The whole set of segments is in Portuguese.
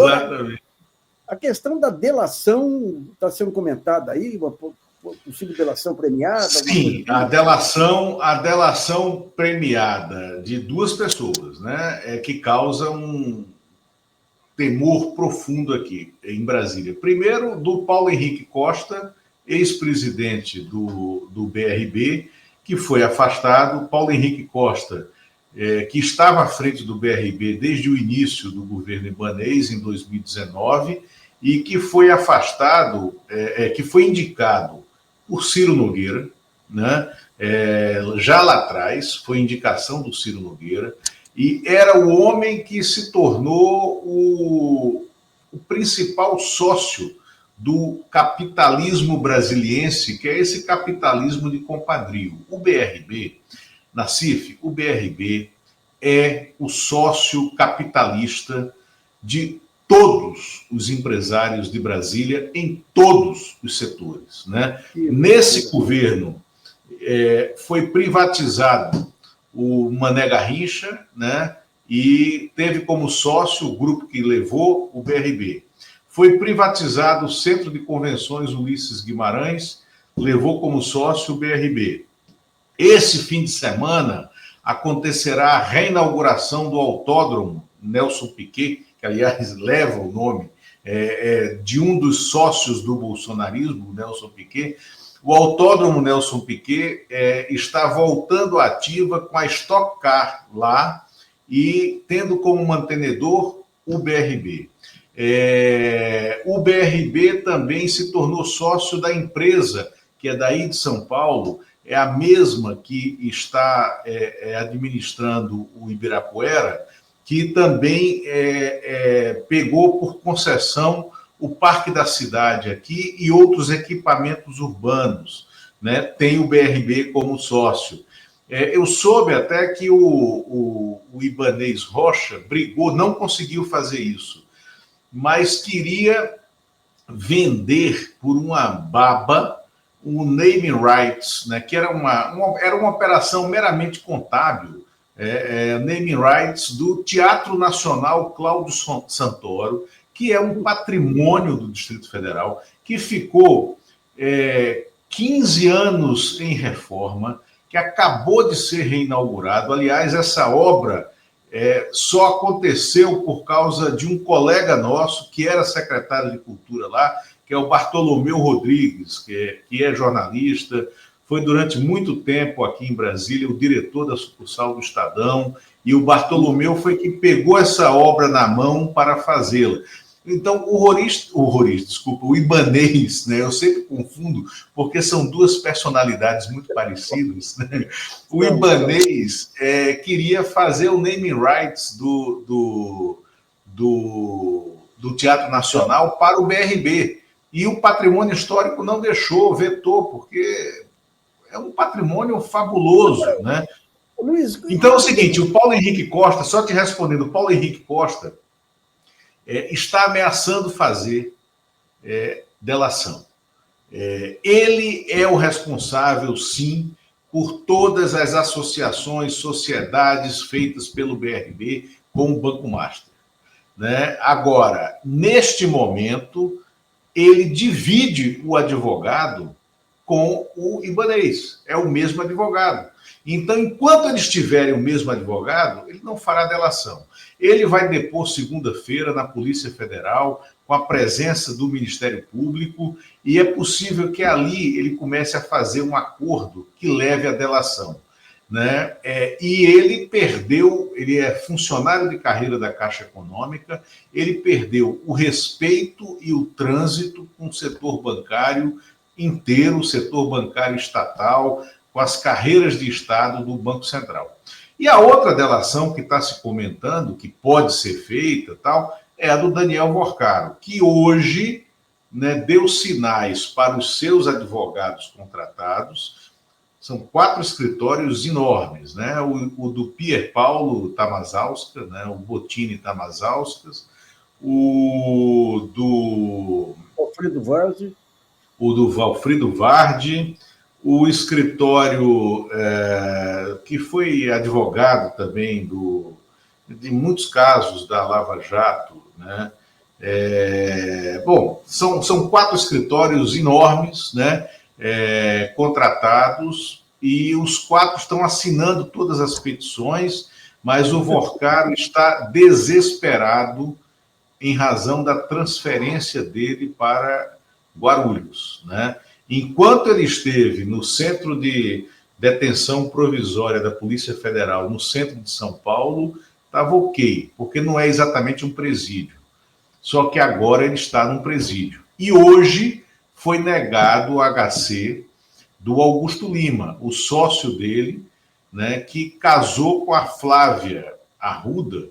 Exatamente. A questão da delação está sendo comentada aí, uma possível delação premiada? Sim, a delação premiada de duas pessoas, né, é que causa um temor profundo aqui em Brasília. Primeiro, do Paulo Henrique Costa, ex-presidente do BRB, que foi afastado. Paulo Henrique Costa, que estava à frente do BRB desde o início do governo Ibanez, em 2019, e que foi afastado, que foi indicado por Ciro Nogueira, né? Já lá atrás, foi indicação do Ciro Nogueira, e era o homem que se tornou o principal sócio do capitalismo brasiliense, que é esse capitalismo de compadrio. O BRB, Nassif, o BRB é o sócio capitalista de todos os empresários de Brasília em todos os setores, né? Nesse governo foi privatizado o Mané Garrincha, né? E teve como sócio o grupo que levou o BRB. Foi privatizado o Centro de Convenções Ulisses Guimarães, levou como sócio o BRB. Esse fim de semana acontecerá a reinauguração do Autódromo Nelson Piquet, que, aliás, leva o nome de um dos sócios do bolsonarismo, Nelson Piquet. O Autódromo Nelson Piquet está voltando ativa com a Stock Car lá e tendo como mantenedor o BRB. O BRB também se tornou sócio da empresa, que é daí de São Paulo, é a mesma que está administrando o Ibirapuera, que também pegou por concessão o Parque da Cidade aqui e outros equipamentos urbanos, né? Tem o BRB como sócio. Eu soube até que o Ibanez Rocha brigou, não conseguiu fazer isso, mas queria vender por uma baba o naming rights, né, que era uma operação meramente contábil, naming rights do Teatro Nacional Cláudio Santoro, que é um patrimônio do Distrito Federal, que ficou 15 anos em reforma, que acabou de ser reinaugurado. Aliás, essa obra só aconteceu por causa de um colega nosso, que era secretário de Cultura lá, que é o Bartolomeu Rodrigues, que é jornalista, foi durante muito tempo aqui em Brasília o diretor da sucursal do Estadão, e o Bartolomeu foi que pegou essa obra na mão para fazê-la. Então, o Ibanez, né? Eu sempre confundo, porque são duas personalidades muito parecidas, né? O Ibanez queria fazer o naming rights do Teatro Nacional para o BRB, e o Patrimônio Histórico não deixou, vetou, porque é um patrimônio fabuloso, né? Luiz, então é o seguinte, o Paulo Henrique Costa, só te respondendo, o Paulo Henrique Costa está ameaçando fazer delação. Ele é o responsável, sim, por todas as associações, sociedades feitas pelo BRB com o Banco Master, né? Agora, neste momento, ele divide o advogado com o Ibanez. É o mesmo advogado. Então, enquanto eles tiverem o mesmo advogado, ele não fará delação. Ele vai depor segunda-feira na Polícia Federal, com a presença do Ministério Público, e é possível que ali ele comece a fazer um acordo que leve à delação, né? E ele perdeu, ele é funcionário de carreira da Caixa Econômica, ele perdeu o respeito e o trânsito com o setor bancário inteiro, o setor bancário estatal, com as carreiras de Estado do Banco Central. E a outra delação que está se comentando, que pode ser feita, tal, é a do Daniel Vorcaro, que hoje, né, deu sinais para os seus advogados contratados. São 4 escritórios enormes, né? O do Pier Paulo Tamazauskas, né? O Bottini Tamazauskas, o do Valfrido Vardi, o escritório que foi advogado também de muitos casos da Lava Jato, né? Bom, são 4 escritórios enormes, né, contratados, e os 4 estão assinando todas as petições, mas o Vorcaro está desesperado em razão da transferência dele para Guarulhos, né? Enquanto ele esteve no centro de detenção provisória da Polícia Federal, no centro de São Paulo, estava ok, porque não é exatamente um presídio. Só que agora ele está num presídio. E hoje foi negado o HC do Augusto Lima, o sócio dele, né, que casou com a Flávia Arruda,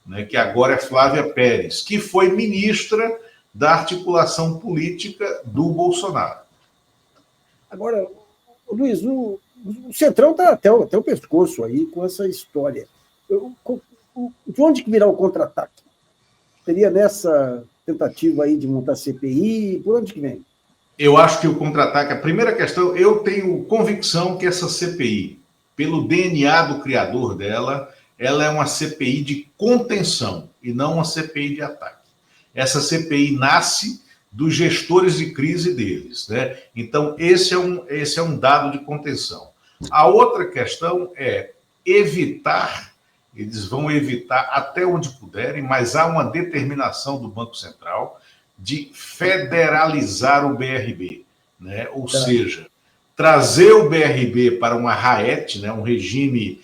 né, que agora é Flávia Pérez, que foi ministra da articulação política do Bolsonaro. Agora, Luiz, o Centrão está até o pescoço aí com essa história. De onde que virá o contra-ataque? Seria nessa tentativa aí de montar CPI? Por onde que vem? Eu acho que o contra-ataque, a primeira questão, eu tenho convicção que essa CPI, pelo DNA do criador dela, ela é uma CPI de contenção e não uma CPI de ataque. Essa CPI nasce dos gestores de crise deles, né? Então, esse é um dado de contenção. A outra questão é evitar, eles vão evitar até onde puderem, mas há uma determinação do Banco Central de federalizar o BRB, né? Ou seja, trazer o BRB para uma RAET, né? Um regime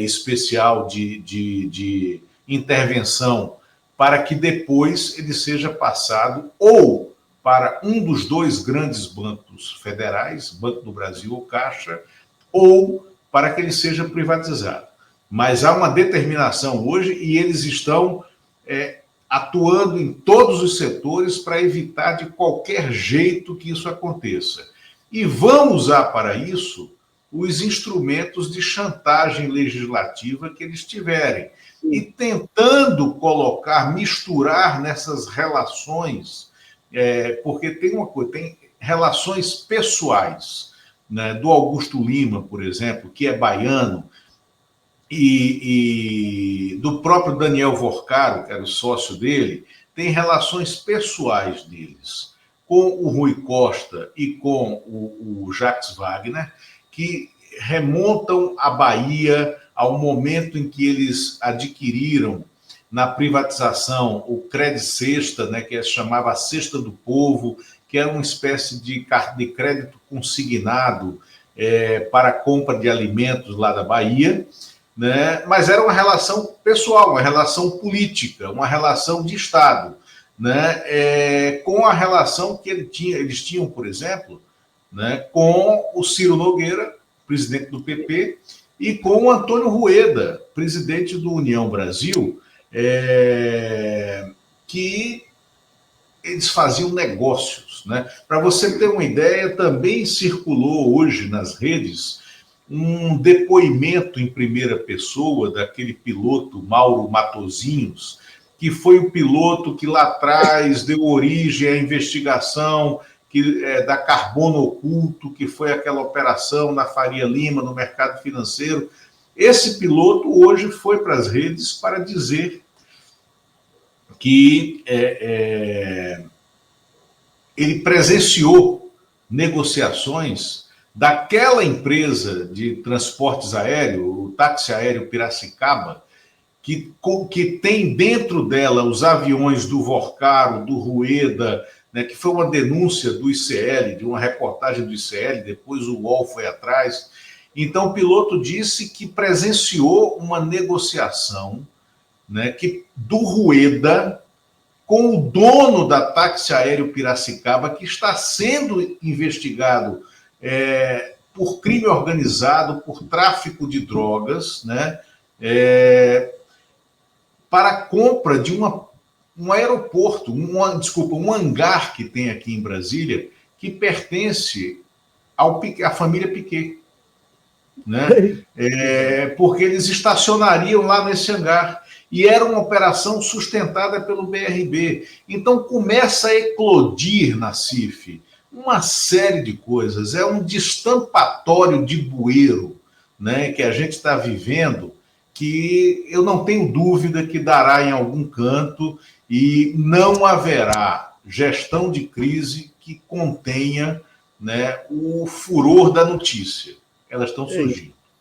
especial de intervenção, para que depois ele seja passado ou para um dos 2 grandes bancos federais, Banco do Brasil ou Caixa, ou para que ele seja privatizado. Mas há uma determinação hoje e eles estão atuando em todos os setores para evitar de qualquer jeito que isso aconteça. E vão usar para isso os instrumentos de chantagem legislativa que eles tiverem. E tentando misturar nessas relações, porque tem uma coisa, tem relações pessoais, né, do Augusto Lima, por exemplo, que é baiano, e do próprio Daniel Vorcaro, que era o sócio dele, tem relações pessoais deles com o Rui Costa e com o Jacques Wagner, que remontam a Bahia ao momento em que eles adquiriram na privatização o Crédito Cesta, né, que se chamava a Cesta do Povo, que era uma espécie de crédito consignado para a compra de alimentos lá da Bahia, né? Mas era uma relação pessoal, uma relação política, uma relação de Estado, né? Com a relação que eles tinham, por exemplo, né, com o Ciro Nogueira, presidente do PP, e com o Antônio Rueda, presidente do União Brasil, que eles faziam negócios, né? Para você ter uma ideia, também circulou hoje nas redes um depoimento em primeira pessoa daquele piloto Mauro Matosinhos, que foi o piloto que lá atrás deu origem à investigação da Carbono Oculto, que foi aquela operação na Faria Lima, no mercado financeiro. Esse piloto hoje foi para as redes para dizer que ele presenciou negociações daquela empresa de transportes aéreos, o táxi aéreo Piracicaba, que tem dentro dela os aviões do Vorcaro, do Rueda, né, que foi uma denúncia do ICL, de uma reportagem do ICL, depois o UOL foi atrás. Então, o piloto disse que presenciou uma negociação, né, do Rueda com o dono da táxi aéreo Piracicaba, que está sendo investigado por crime organizado, por tráfico de drogas, né, para a compra de um aeroporto, um hangar que tem aqui em Brasília, que pertence à família Piquet, né? Porque eles estacionariam lá nesse hangar. E era uma operação sustentada pelo BRB. Então começa a eclodir na CIF uma série de coisas. É um destampatório de bueiro, né, que a gente está vivendo, que eu não tenho dúvida que dará em algum canto e não haverá gestão de crise que contenha, né, o furor da notícia. Elas estão surgindo.